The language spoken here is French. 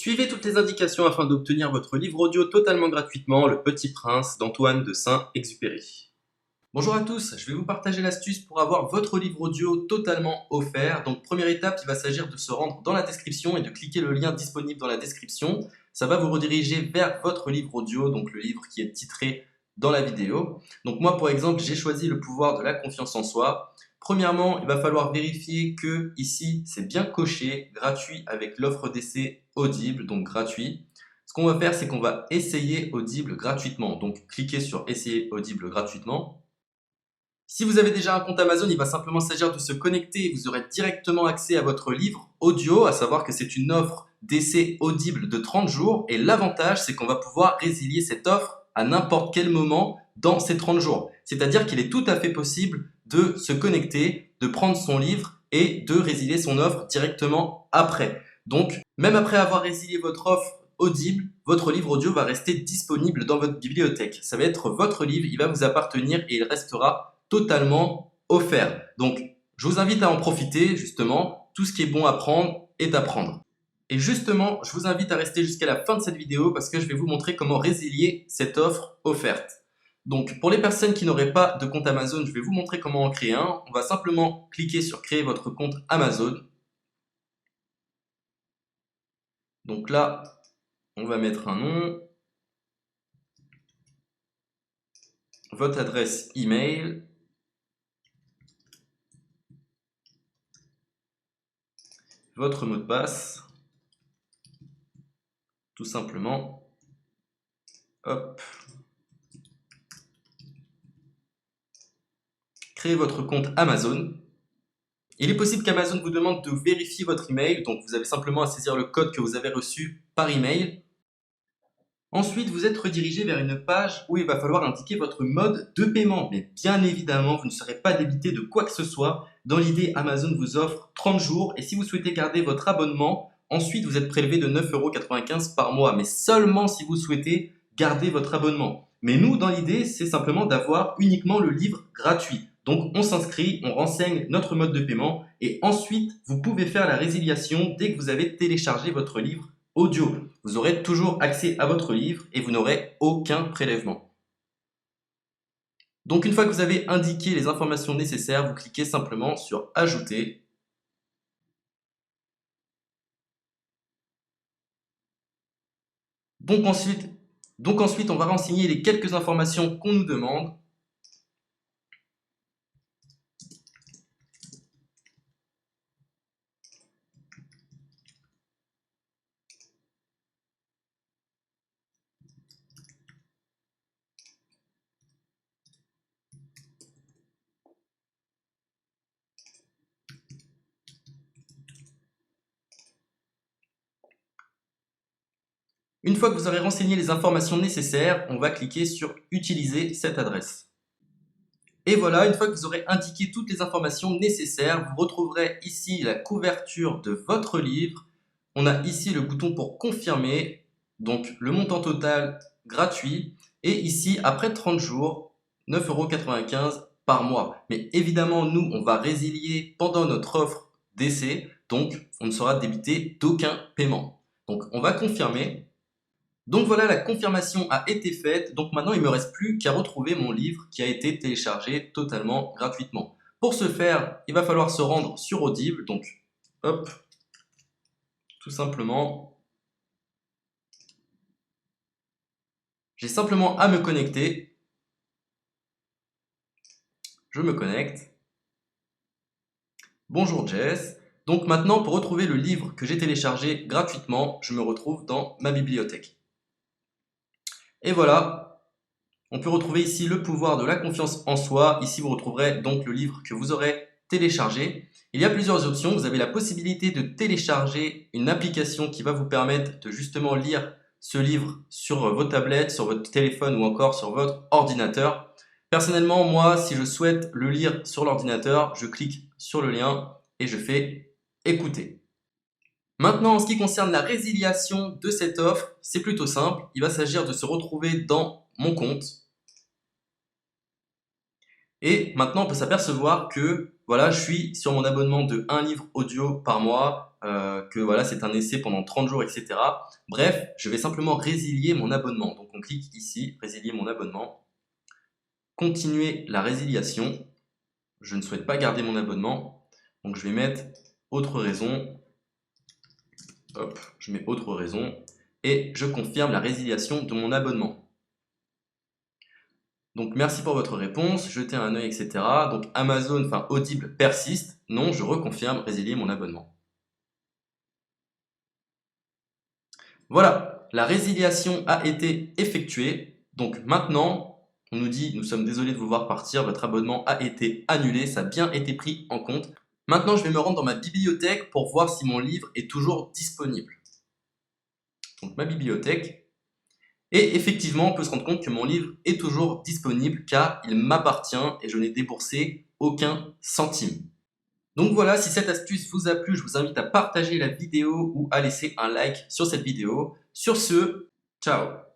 Suivez toutes les indications afin d'obtenir votre livre audio totalement gratuitement, Le Petit Prince d'Antoine de Saint-Exupéry. Bonjour à tous, je vais vous partager l'astuce pour avoir votre livre audio totalement offert. Donc première étape, il va s'agir de se rendre dans la description et de cliquer le lien disponible dans la description. Ça va vous rediriger vers votre livre audio, donc le livre qui est titré dans la vidéo. Donc moi par exemple, j'ai choisi Le pouvoir de la confiance en soi. Premièrement, il va falloir vérifier que ici c'est bien coché, gratuit avec l'offre d'essai Audible, donc gratuit. Ce qu'on va faire, c'est qu'on va essayer Audible gratuitement. Donc cliquez sur essayer Audible gratuitement. Si vous avez déjà un compte Amazon, il va simplement s'agir de se connecter et vous aurez directement accès à votre livre audio, à savoir que c'est une offre d'essai Audible de 30 jours. Et l'avantage, c'est qu'on va pouvoir résilier cette offre à n'importe quel moment dans ces 30 jours. C'est-à-dire qu'il est tout à fait possible de se connecter, de prendre son livre et de résilier son offre directement après. Donc, même après avoir résilié votre offre Audible, votre livre audio va rester disponible dans votre bibliothèque. Ça va être votre livre, il va vous appartenir et il restera totalement offert. Donc, je vous invite à en profiter, justement. Tout ce qui est bon à prendre est à prendre. Et justement, je vous invite à rester jusqu'à la fin de cette vidéo parce que je vais vous montrer comment résilier cette offre offerte. Donc, pour les personnes qui n'auraient pas de compte Amazon, je vais vous montrer comment en créer un. On va simplement cliquer sur créer votre compte Amazon. Donc là, on va mettre un nom, votre adresse email, votre mot de passe, tout simplement. Hop. Créez votre compte Amazon. Il est possible qu'Amazon vous demande de vérifier votre email, donc vous avez simplement à saisir le code que vous avez reçu par email. Ensuite, vous êtes redirigé vers une page où il va falloir indiquer votre mode de paiement. Mais bien évidemment, vous ne serez pas débité de quoi que ce soit. Dans l'idée, Amazon vous offre 30 jours et si vous souhaitez garder votre abonnement, ensuite vous êtes prélevé de 9,95 € par mois, mais seulement si vous souhaitez garder votre abonnement. Mais nous, dans l'idée, c'est simplement d'avoir uniquement le livre gratuit. Donc on s'inscrit, on renseigne notre mode de paiement et ensuite vous pouvez faire la résiliation dès que vous avez téléchargé votre livre audio. Vous aurez toujours accès à votre livre et vous n'aurez aucun prélèvement. Donc une fois que vous avez indiqué les informations nécessaires, vous cliquez simplement sur Ajouter. Donc ensuite, on va renseigner les quelques informations qu'on nous demande. Une fois que vous aurez renseigné les informations nécessaires, on va cliquer sur Utiliser cette adresse. Et voilà, une fois que vous aurez indiqué toutes les informations nécessaires, vous retrouverez ici la couverture de votre livre. On a ici le bouton pour confirmer, donc le montant total gratuit. Et ici, après 30 jours, 9,95 € par mois. Mais évidemment, nous, on va résilier pendant notre offre d'essai, donc on ne sera débité d'aucun paiement. Donc on va confirmer. Donc voilà, la confirmation a été faite, donc maintenant il ne me reste plus qu'à retrouver mon livre qui a été téléchargé totalement gratuitement. Pour ce faire, il va falloir se rendre sur Audible, donc hop, tout simplement, j'ai simplement à me connecter, je me connecte, bonjour Jess, donc maintenant pour retrouver le livre que j'ai téléchargé gratuitement, je me retrouve dans ma bibliothèque. Et voilà, on peut retrouver ici le pouvoir de la confiance en soi. Ici, vous retrouverez donc le livre que vous aurez téléchargé. Il y a plusieurs options. Vous avez la possibilité de télécharger une application qui va vous permettre de justement lire ce livre sur vos tablettes, sur votre téléphone ou encore sur votre ordinateur. Personnellement, moi, si je souhaite le lire sur l'ordinateur, je clique sur le lien et je fais écouter. Maintenant, en ce qui concerne la résiliation de cette offre, c'est plutôt simple. Il va s'agir de se retrouver dans mon compte. Et maintenant, on peut s'apercevoir que voilà, je suis sur mon abonnement de 1 livre audio par mois. que voilà, c'est un essai pendant 30 jours, etc. Bref, je vais simplement résilier mon abonnement. Donc on clique ici, résilier mon abonnement, continuer la résiliation. Je ne souhaite pas garder mon abonnement, donc je vais mettre autre raison. Hop, je mets autre raison et je confirme la résiliation de mon abonnement. Donc merci pour votre réponse, jetez un œil, etc. Donc Amazon, enfin Audible persiste. Non, je reconfirme, résilier mon abonnement. Voilà, la résiliation a été effectuée. Donc maintenant, on nous dit, nous sommes désolés de vous voir partir, votre abonnement a été annulé, ça a bien été pris en compte. Maintenant, je vais me rendre dans ma bibliothèque pour voir si mon livre est toujours disponible. Donc ma bibliothèque. Et effectivement, on peut se rendre compte que mon livre est toujours disponible car il m'appartient et je n'ai déboursé aucun centime. Donc voilà, si cette astuce vous a plu, je vous invite à partager la vidéo ou à laisser un like sur cette vidéo. Sur ce, ciao!